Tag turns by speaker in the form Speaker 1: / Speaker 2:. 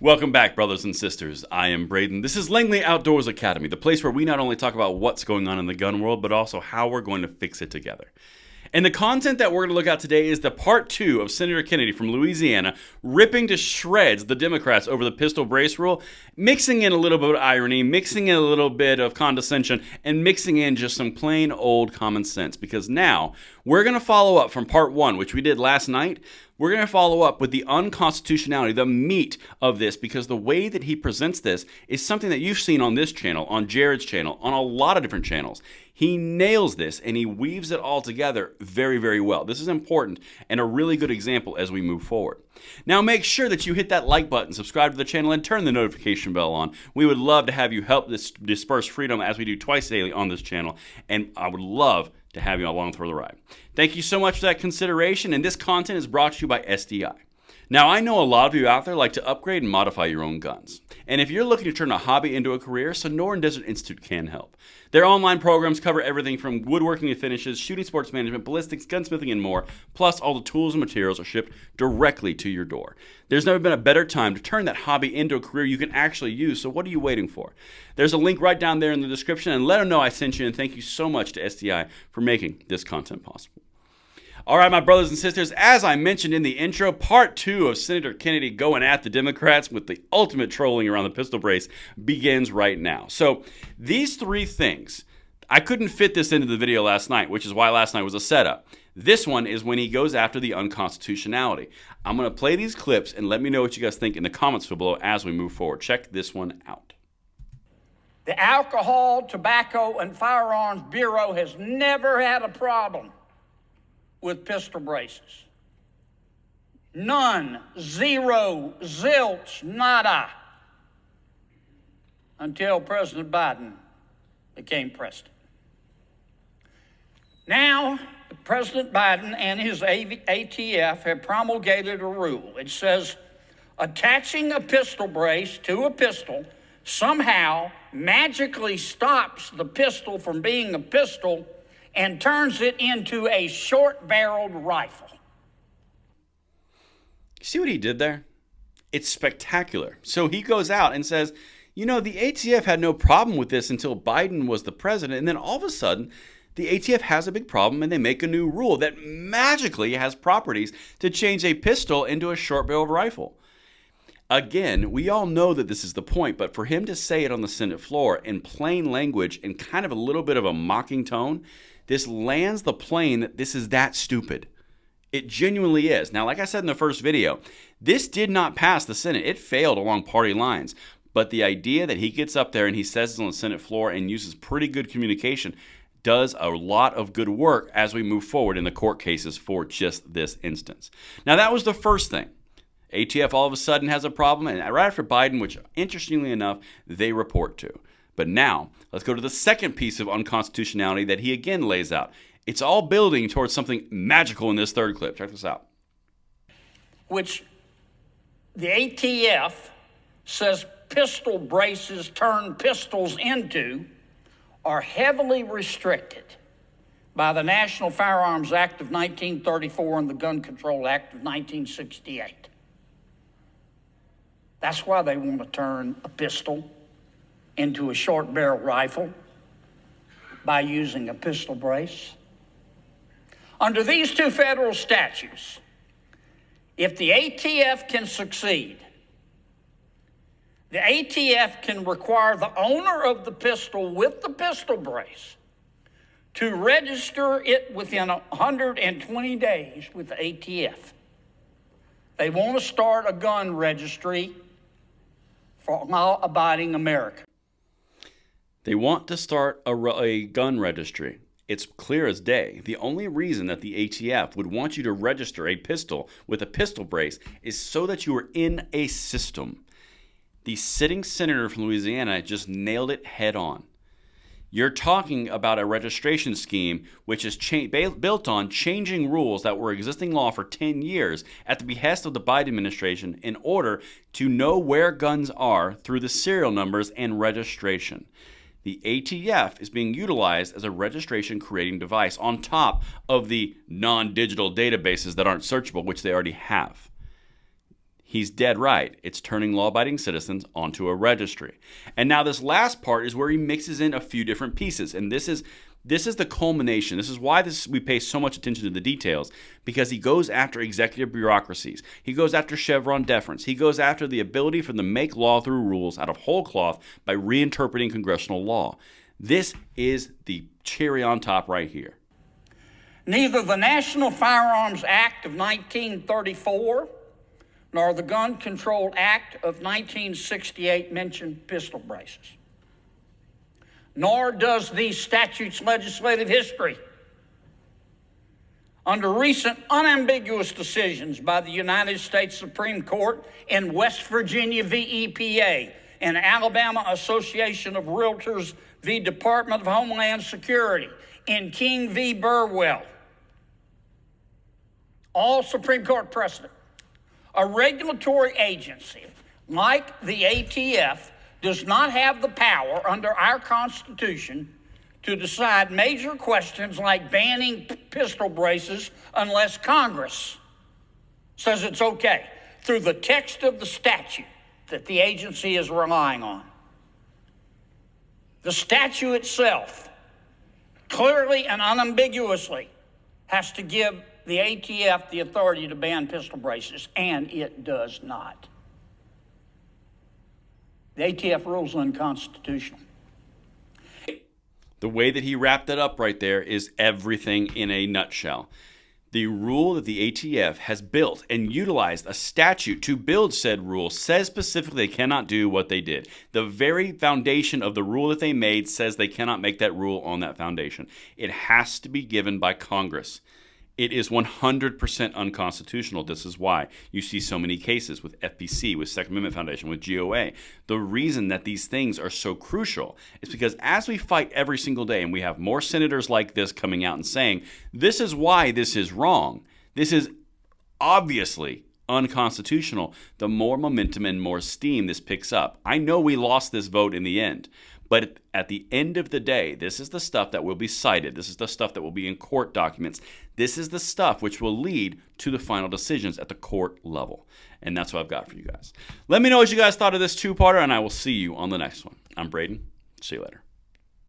Speaker 1: Welcome back, brothers and sisters. I am Braden. This is Langley Outdoors Academy, the place where we not only talk about what's going on in the gun world, but also how we're going to fix it together. And the content that we're going to look at today is the part 2 of Senator Kennedy from Louisiana ripping to shreds the Democrats over the pistol brace rule, mixing in a little bit of irony, mixing in a little bit of condescension, and mixing in just some plain old common sense. Because now we're going to follow up from part 1, which we did last night. We're going to follow up with the unconstitutionality, the meat of this, because the way that he presents this is something that you've seen on this channel, on Jared's channel, on a lot of different channels. He nails this and he weaves it all together very, very well. This is important and a really good example as we move forward. Now make sure that you hit that like button, subscribe to the channel, and turn the notification bell on. We would love to have you help disperse freedom as we do twice daily on this channel, and I would love to have you along for the ride. Thank you so much for that consideration, and this content is brought to you by SDI. Now, I know a lot of you out there like to upgrade and modify your own guns. And if you're looking to turn a hobby into a career, Sonoran Desert Institute can help. Their online programs cover everything from woodworking and finishes, shooting sports management, ballistics, gunsmithing, and more. Plus, all the tools and materials are shipped directly to your door. There's never been a better time to turn that hobby into a career you can actually use, so what are you waiting for? There's a link right down there in the description, and let them know I sent you, and thank you so much to SDI for making this content possible. All right, my brothers and sisters, as I mentioned in the intro, part 2 of Senator Kennedy going at the Democrats with the ultimate trolling around the pistol brace begins right now. So these 3 things, I couldn't fit this into the video last night, which is why last night was a setup. This one is when he goes after the unconstitutionality. I'm going to play these clips and let me know what you guys think in the comments below as we move forward. Check this one out.
Speaker 2: The Alcohol, Tobacco, and Firearms Bureau has never had a problem with pistol braces. None, zero, zilch, nada, until President Biden became president. Now, President Biden and his ATF have promulgated a rule. It says attaching a pistol brace to a pistol somehow magically stops the pistol from being a pistol and turns it into a short-barreled rifle.
Speaker 1: See what he did there? It's spectacular. So he goes out and says, you know, the ATF had no problem with this until Biden was the president, and then all of a sudden, the ATF has a big problem and they make a new rule that magically has properties to change a pistol into a short-barreled rifle. Again, we all know that this is the point, but for him to say it on the Senate floor in plain language and kind of a little bit of a mocking tone, this lands the plane that this is that stupid. It genuinely is. Now, like I said in the first video, this did not pass the Senate. It failed along party lines. But the idea that he gets up there and he says it on the Senate floor and uses pretty good communication does a lot of good work as we move forward in the court cases for just this instance. Now, that was the first thing. ATF all of a sudden has a problem, and right after Biden, which interestingly enough, they report to. But now, let's go to the second piece of unconstitutionality that he again lays out. It's all building towards something magical in this third clip. Check this out.
Speaker 2: Which the ATF says pistol braces turn pistols into are heavily restricted by the National Firearms Act of 1934 and the Gun Control Act of 1968. That's why they want to turn a pistol into a short barrel rifle by using a pistol brace. Under these 2 federal statutes, if the ATF can succeed, the ATF can require the owner of the pistol with the pistol brace to register it within 120 days with the ATF. They want to start a gun registry for law-abiding America.
Speaker 1: They want to start a gun registry. It's clear as day. The only reason that the ATF would want you to register a pistol with a pistol brace is so that you are in a system. The sitting senator from Louisiana just nailed it head on. You're talking about a registration scheme which is built on changing rules that were existing law for 10 years at the behest of the Biden administration in order to know where guns are through the serial numbers and registration. The ATF is being utilized as a registration creating device on top of the non-digital databases that aren't searchable, which they already have. He's dead right. It's turning law-abiding citizens onto a registry. And now this last part is where he mixes in a few different pieces. And this is the culmination. This is why we pay so much attention to the details, because he goes after executive bureaucracies. He goes after Chevron deference. He goes after the ability for them to make law through rules out of whole cloth by reinterpreting congressional law. This is the cherry on top right here.
Speaker 2: Neither the National Firearms Act of 1934 nor the Gun Control Act of 1968 mention pistol braces. Nor does the statute's legislative history. Under recent unambiguous decisions by the United States Supreme Court in West Virginia v. EPA and Alabama Association of Realtors v. Department of Homeland Security, in King v. Burwell, all Supreme Court precedent, a regulatory agency like the ATF does not have the power under our Constitution to decide major questions like banning pistol braces unless Congress says it's okay through the text of the statute that the agency is relying on. The statute itself clearly and unambiguously has to give the ATF the authority to ban pistol braces, and it does not. The ATF rules unconstitutional.
Speaker 1: The way that he wrapped it up right there is everything in a nutshell. The rule that the ATF has built and utilized a statute to build said rule says specifically they cannot do what they did. The very foundation of the rule that they made says they cannot make that rule on that foundation. It has to be given by Congress. It is 100% unconstitutional. This is why you see so many cases with FPC, with Second Amendment Foundation, with GOA. The reason that these things are so crucial is because as we fight every single day, and we have more senators like this coming out and saying, this is why this is wrong, this is obviously unconstitutional, the more momentum and more steam this picks up. I know we lost this vote in the end, but at the end of the day, this is the stuff that will be cited. This is the stuff that will be in court documents. This is the stuff which will lead to the final decisions at the court level. And that's what I've got for you guys. Let me know what you guys thought of this two-parter, and I will see you on the next one. I'm Braden. See you later.